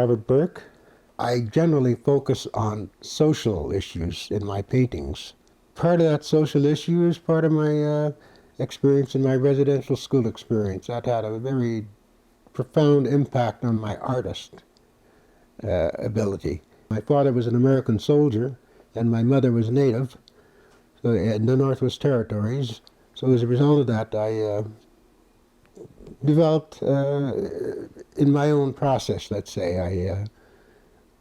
Robert Burke. I generally focus on social issues in my paintings. Part of that social issue is part of my experience in my residential school experience. That had a very profound impact on my artist ability. My father was an American soldier, and my mother was native, so in the Northwest Territories. So as a result of that, I developed, in my own process, let's say, I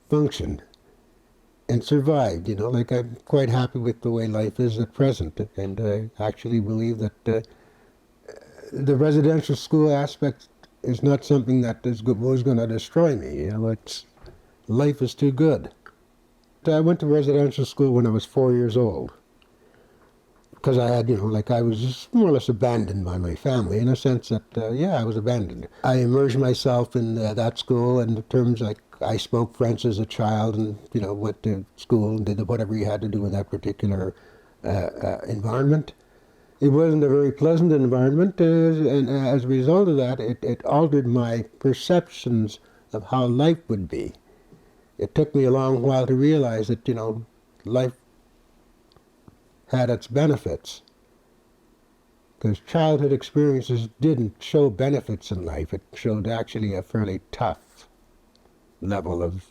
functioned and survived. Like I'm quite happy with the way life is at present, and I actually believe that the residential school aspect is not something that was going to destroy me. Life is too good. I went to residential school when I was 4 years old, because I had, I was just more or less abandoned by my family, in a sense that, I was abandoned. I immersed myself in that school in terms like I spoke French as a child and, went to school and did whatever you had to do in that particular environment. It wasn't a very pleasant environment, and as a result of that, it altered my perceptions of how life would be. It took me a long while to realize that, life had its benefits. Because childhood experiences didn't show benefits in life. It showed actually a fairly tough level of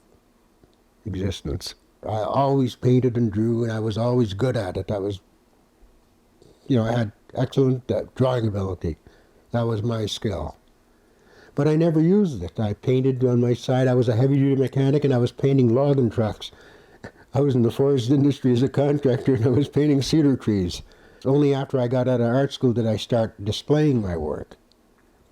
existence. I always painted and drew, and I was always good at it. I had excellent drawing ability. That was my skill. But I never used it. I painted on my side. I was a heavy-duty mechanic, and I was painting logging trucks. I was in the forest industry as a contractor, and I was painting cedar trees. Only after I got out of art school did I start displaying my work.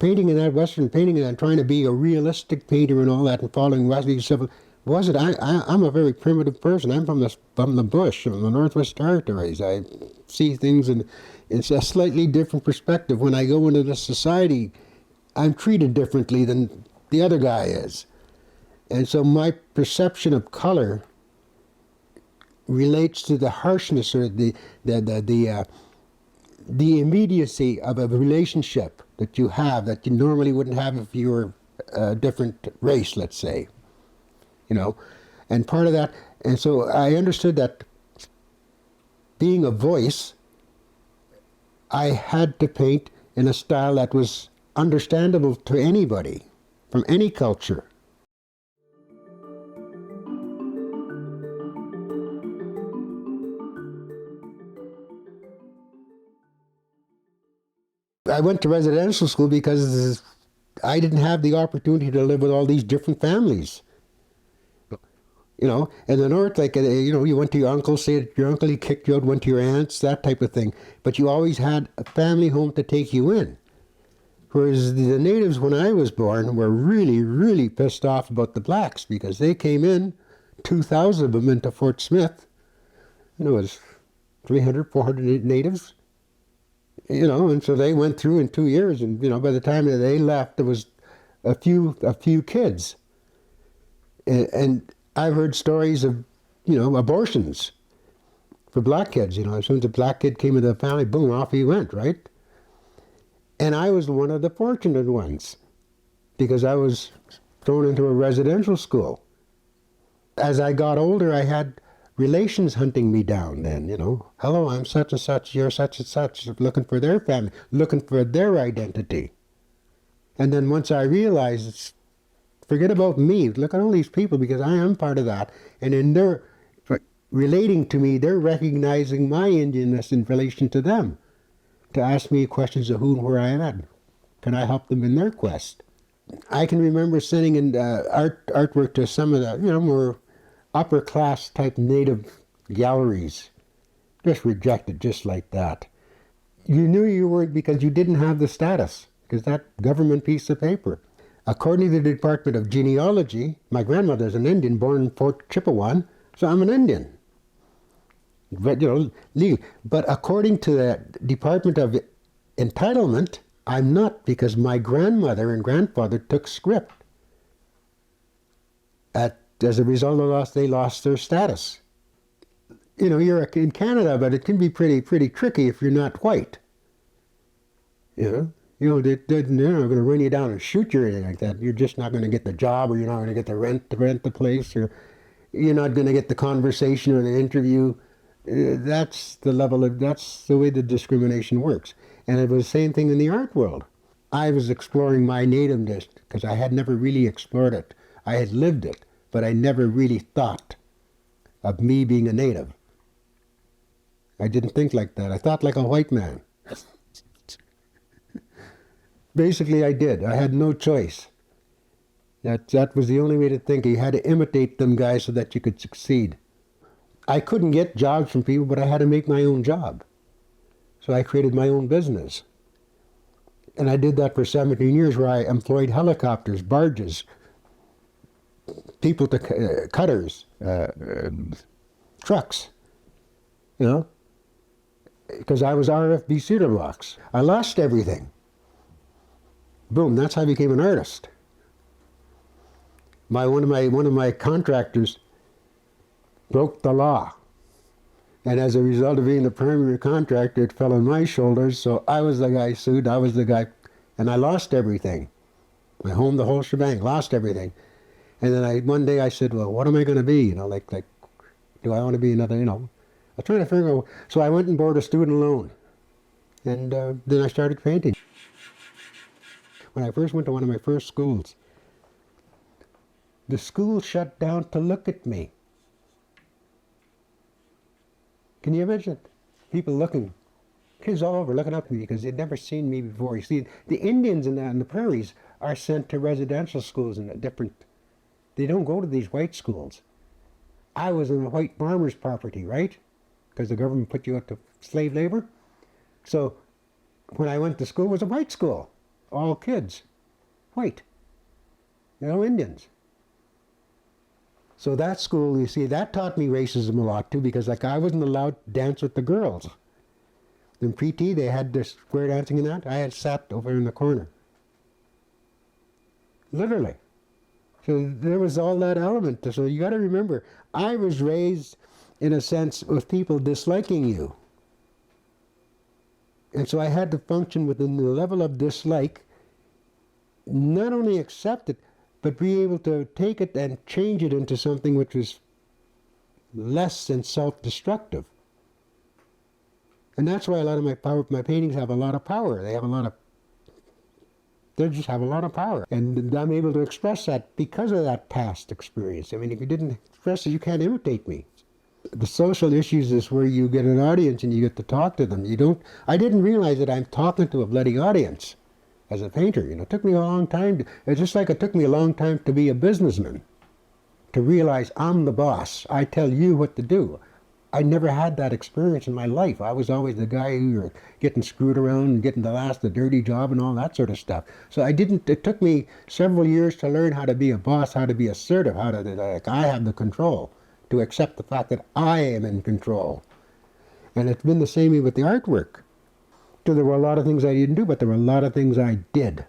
Painting in that Western painting and trying to be a realistic painter and all that and following Western civil, I'm a very primitive person. I'm from the bush, from the Northwest Territories. I see things in a slightly different perspective. When I go into this society, I'm treated differently than the other guy is. And so my perception of color relates to the harshness or the immediacy of a relationship that you have that you normally wouldn't have if you were a different race, let's say. And part of that, and so I understood that being a voice, I had to paint in a style that was understandable to anybody from any culture. I went to residential school because I didn't have the opportunity to live with all these different families. In the North, you went to your uncle, say that your uncle, he kicked you out, went to your aunts, that type of thing. But you always had a family home to take you in. Whereas the natives, when I was born, were really, really pissed off about the blacks because they came in, 2,000 of them into Fort Smith. It was 300, 400 natives. And so they went through in 2 years, and by the time that they left, there was a few kids. And I've heard stories of, abortions for black kids. As soon as a black kid came into the family, boom, off he went, right? And I was one of the fortunate ones because I was thrown into a residential school. As I got older, I had relations hunting me down then, Hello, I'm such and such, you're such and such, looking for their family, looking for their identity. And then once I realized, forget about me, look at all these people because I am part of that. And in their relating to me, they're recognizing my Indianness in relation to them, to ask me questions of who and where I am at. Can I help them in their quest? I can remember sending in artwork to some of the, more upper class type native galleries, just rejected just like that. You knew you weren't because you didn't have the status, because that government piece of paper. According to the Department of Genealogy, my grandmother's an Indian born in Fort Chippewan, so I'm an Indian. Legal. But according to the Department of Entitlement, I'm not, because my grandmother and grandfather took script. As a result of they lost their status. You're in Canada, but it can be pretty tricky if you're not white. They're not going to run you down and shoot you or anything like that. You're just not going to get the job, or you're not going to get the rent to rent the place, or you're not going to get the conversation or the interview. That's the way the discrimination works. And it was the same thing in the art world. I was exploring my nativeness because I had never really explored it. I had lived it, but I never really thought of me being a native. I didn't think like that. I thought like a white man. Basically, I did. I had no choice. That was the only way to think. You had to imitate them guys so that you could succeed. I couldn't get jobs from people, but I had to make my own job. So I created my own business. And I did that for 17 years, where I employed helicopters, barges, people to cutters, trucks, because I was RFB cedar blocks. I lost everything. Boom, that's how I became an artist. One of my contractors broke the law. And as a result of being the primary contractor, it fell on my shoulders, so I was the guy sued, I was the guy, and I lost everything. My home, the whole shebang, lost everything. And then one day I said, well, what am I going to be? Like, do I want to be another, I was trying to figure out, so I went and borrowed a student loan. And then I started painting. When I first went to one of my first schools, the school shut down to look at me. Can you imagine? People looking, kids all over looking up at me because they'd never seen me before. You see, the Indians in the prairies are sent to residential schools in a different, they don't go to these white schools. I was on a white farmer's property, right? Because the government put you up to slave labor. So when I went to school, it was a white school. All kids, white, no Indians. So that school, you see, that taught me racism a lot too, because like I wasn't allowed to dance with the girls. In pre-T, they had this square dancing and that. I had sat over in the corner. Literally. So there was all that element. So you got to remember, I was raised in a sense with people disliking you. And so I had to function within the level of dislike, not only accept it, but be able to take it and change it into something which was less than self-destructive. And that's why a lot of my paintings have a lot of power. They just have a lot of power. And I'm able to express that because of that past experience. I mean, if you didn't express it, you can't imitate me. The social issues is where you get an audience and you get to talk to them. I didn't realize that I'm talking to a bloody audience. As a painter, it took me a long time. It's just like it took me a long time to be a businessman, to realize I'm the boss. I tell you what to do. I never had that experience in my life. I was always the guy who was getting screwed around and getting the dirty job and all that sort of stuff. So it took me several years to learn how to be a boss, how to be assertive, I have the control, to accept the fact that I am in control. And it's been the same way with the artwork. So there were a lot of things I didn't do, but there were a lot of things I did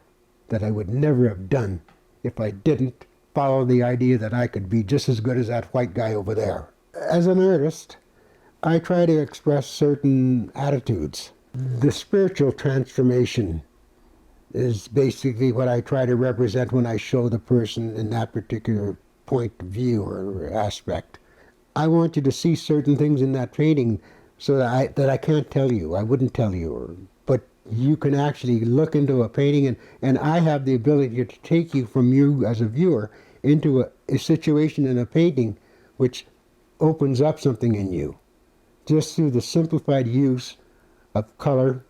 that I would never have done if I didn't follow the idea that I could be just as good as that white guy over there. As an artist, I try to express certain attitudes. The spiritual transformation is basically what I try to represent when I show the person in that particular point of view or aspect. I want you to see certain things in that painting so that I can't tell you, I wouldn't tell you, but you can actually look into a painting, and I have the ability to take you from you as a viewer into a situation in a painting which opens up something in you, just through the simplified use of color,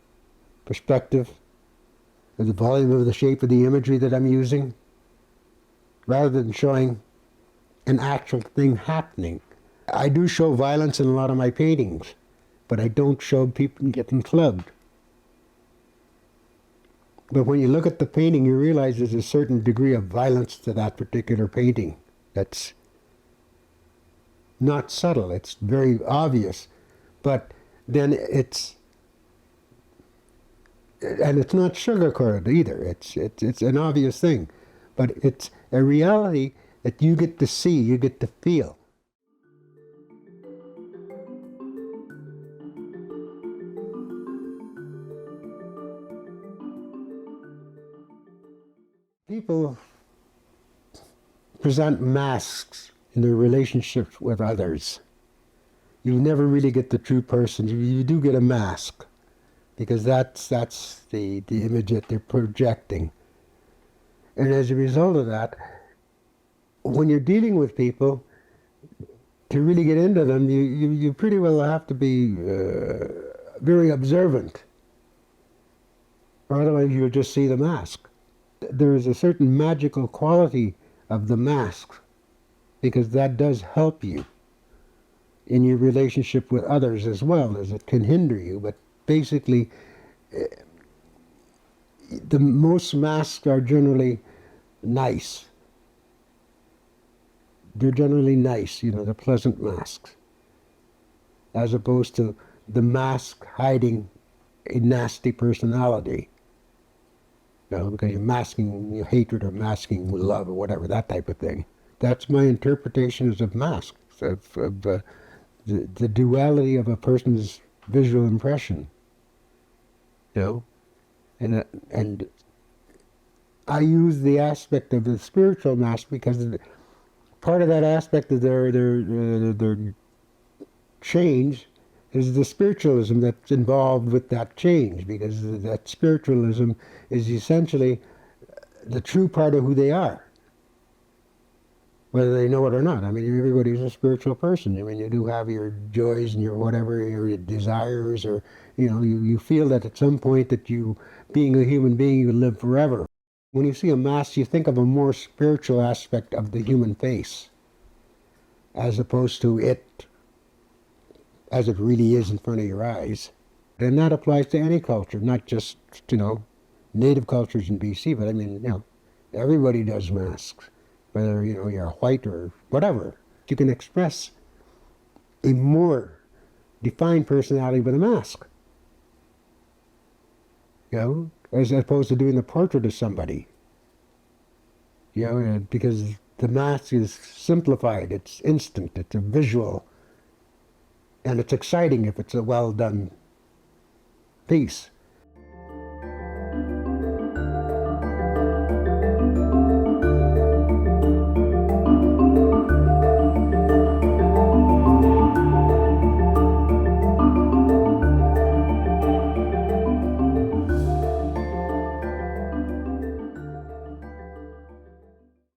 perspective, and the volume of the shape of the imagery that I'm using, rather than showing an actual thing happening. I do show violence in a lot of my paintings, but I don't show people getting clubbed. But when you look at the painting, you realize there's a certain degree of violence to that particular painting. That's not subtle, it's very obvious. But then it's not sugar-coated either. It's an obvious thing. But it's a reality that you get to see, you get to feel. People present masks in their relationships with others. You never really get the true person. You do get a mask, because that's the image that they're projecting. And as a result of that, when you're dealing with people, to really get into them, you pretty well have to be very observant, or otherwise you'll just see the mask. There is a certain magical quality of the mask, because that does help you in your relationship with others as well as it can hinder you. But basically, the most masks are generally nice. They're generally nice, they're pleasant masks, as opposed to the mask hiding a nasty personality. Because you're masking your hatred or masking love or whatever, that type of thing. That's my interpretations of masks, of the duality of a person's visual impression. And I use the aspect of the spiritual mask because part of that aspect of their change is the spiritualism that's involved with that change, because that spiritualism is essentially the true part of who they are, whether they know it or not. I mean, everybody's a spiritual person. I mean, you do have your joys and your whatever, your desires, or, you feel that at some point that you, being a human being, you live forever. When you see a mask, you think of a more spiritual aspect of the human face, as opposed to it as it really is in front of your eyes. And that applies to any culture, not just, native cultures in BC, but I mean, everybody does masks, whether, you're white or whatever. You can express a more defined personality with a mask, as opposed to doing the portrait of somebody, because the mask is simplified, it's instant, it's a visual, and it's exciting if it's a well-done piece.